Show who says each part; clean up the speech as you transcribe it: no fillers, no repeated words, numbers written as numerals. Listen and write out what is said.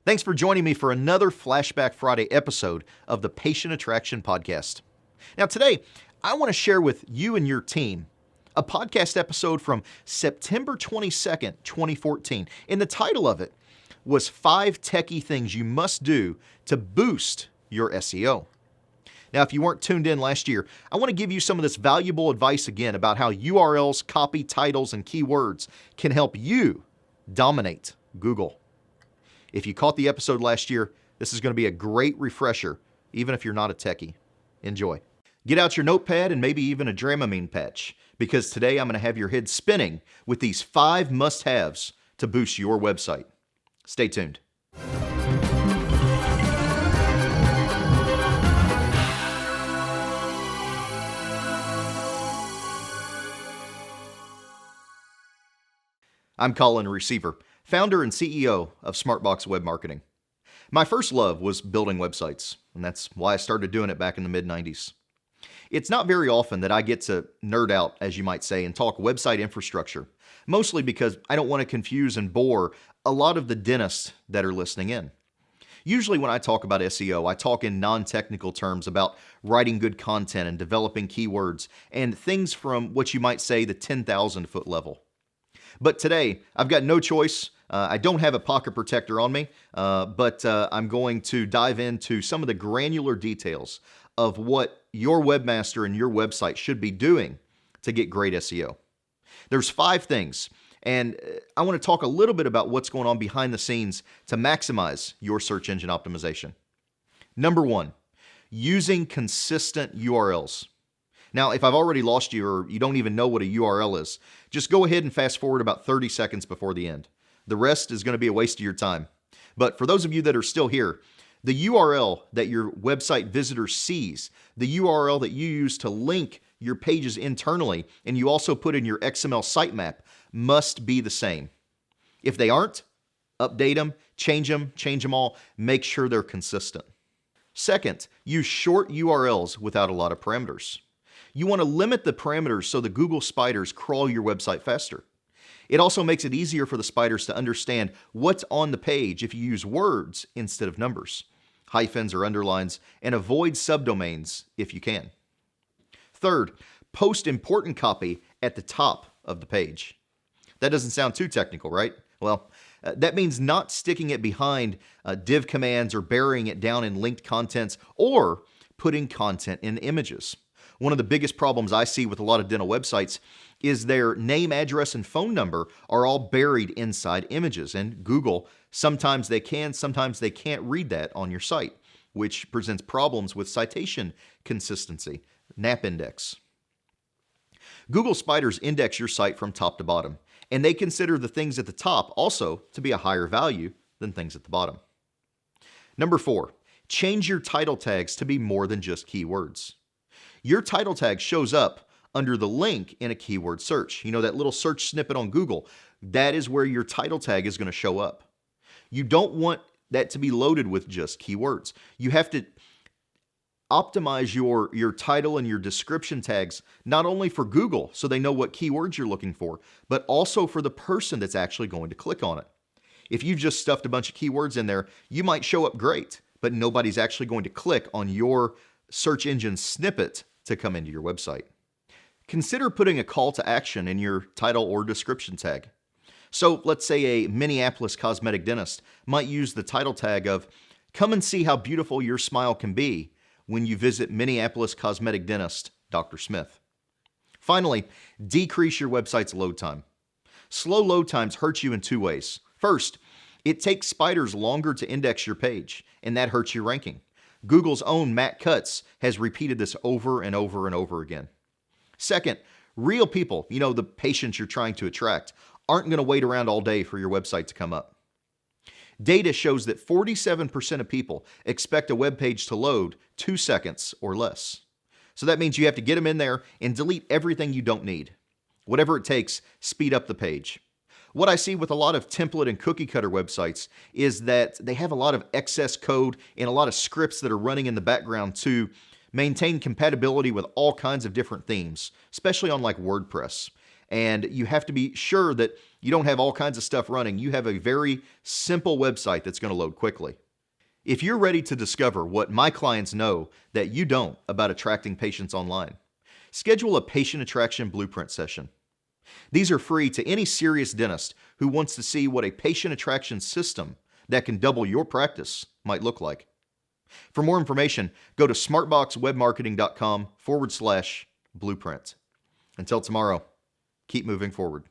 Speaker 1: Thanks for joining me for another Flashback Friday episode of the Patient Attraction Podcast. Now today, I want to share with you and your team a podcast episode from September 22nd, 2014. And the title of it was 5 Techie Things You Must Do to Boost Your SEO. Now, if you weren't tuned in last year, I want to give you some of this valuable advice again about how URLs, copy, titles, and keywords can help you dominate Google. If you caught the episode last year, this is going to be a great refresher, even if you're not a techie. Enjoy. Get out your notepad and maybe even a Dramamine patch, because today I'm going to have your head spinning with these 5 must-haves to boost your website. Stay tuned. I'm Colin, Receiver, founder and CEO of SmartBox Web Marketing. My first love was building websites, and that's why I started doing it back in the mid-90s. It's not very often that I get to nerd out, as you might say, and talk website infrastructure, mostly because I don't want to confuse and bore a lot of the dentists that are listening in. Usually when I talk about SEO, I talk in non-technical terms about writing good content and developing keywords and things from what you might say the 10,000-foot level. But today, I've got no choice. I don't have a pocket protector on me, but I'm going to dive into some of the granular details of what your webmaster and your website should be doing to get great SEO. There's 5 things, and I want to talk a little bit about what's going on behind the scenes to maximize your search engine optimization. Number 1, using consistent URLs. Now, if I've already lost you or you don't even know what a URL is, just go ahead and fast forward about 30 seconds before the end. The rest is going to be a waste of your time. But for those of you that are still here, the URL that your website visitor sees, the URL that you use to link your pages internally, and you also put in your XML sitemap, must be the same. If they aren't, update them, change them all, make sure they're consistent. Second, use short URLs without a lot of parameters. You want to limit the parameters so the Google spiders crawl your website faster. It also makes it easier for the spiders to understand what's on the page if you use words instead of numbers, hyphens or underlines, and avoid subdomains if you can. Third, post important copy at the top of the page. That doesn't sound too technical, right? Well, that means not sticking it behind div commands or burying it down in linked contents or putting content in images. One of the biggest problems I see with a lot of dental websites is their name, address, and phone number are all buried inside images. And Google, sometimes they can, sometimes they can't read that on your site, which presents problems with citation consistency, NAP index. Google spiders index your site from top to bottom, and they consider the things at the top also to be a higher value than things at the bottom. Number 4, change your title tags to be more than just keywords. Your title tag shows up under the link in a keyword search. You know, that little search snippet on Google, that is where your title tag is going to show up. You don't want that to be loaded with just keywords. You have to optimize your title and your description tags, not only for Google, so they know what keywords you're looking for, but also for the person that's actually going to click on it. If you've just stuffed a bunch of keywords in there, you might show up great, but nobody's actually going to click on your search engine snippet to come into your website. Consider putting a call to action in your title or description tag. So let's say a Minneapolis cosmetic dentist might use the title tag of, "Come and see how beautiful your smile can be when you visit Minneapolis cosmetic dentist, Dr. Smith." Finally, decrease your website's load time. Slow load times hurt you in 2 ways. First, it takes spiders longer to index your page, and that hurts your ranking. Google's own Matt Cutts has repeated this over and over and over again. Second, real people, you know, the patients you're trying to attract, aren't going to wait around all day for your website to come up. Data shows that 47% of people expect a web page to load 2 seconds or less. So that means you have to get them in there and delete everything you don't need. Whatever it takes, speed up the page. What I see with a lot of template and cookie cutter websites is that they have a lot of excess code and a lot of scripts that are running in the background to maintain compatibility with all kinds of different themes, especially on like WordPress. And you have to be sure that you don't have all kinds of stuff running. You have a very simple website that's going to load quickly. If you're ready to discover what my clients know that you don't about attracting patients online, schedule a patient attraction blueprint session. These are free to any serious dentist who wants to see what a patient attraction system that can double your practice might look like. For more information, go to smartboxwebmarketing.com/blueprint. Until tomorrow, keep moving forward.